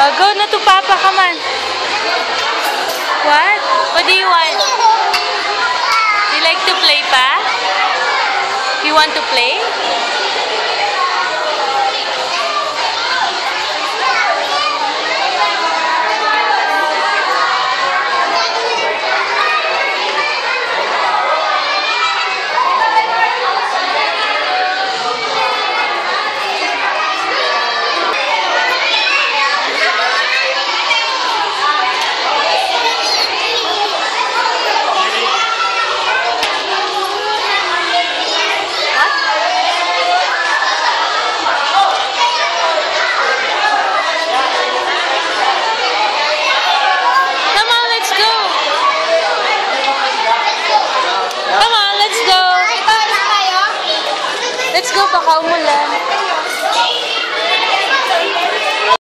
Oh, go na to Papa, come on. What? What do you want? You like to play, Pa? You want to play? Let's go, baka umulan.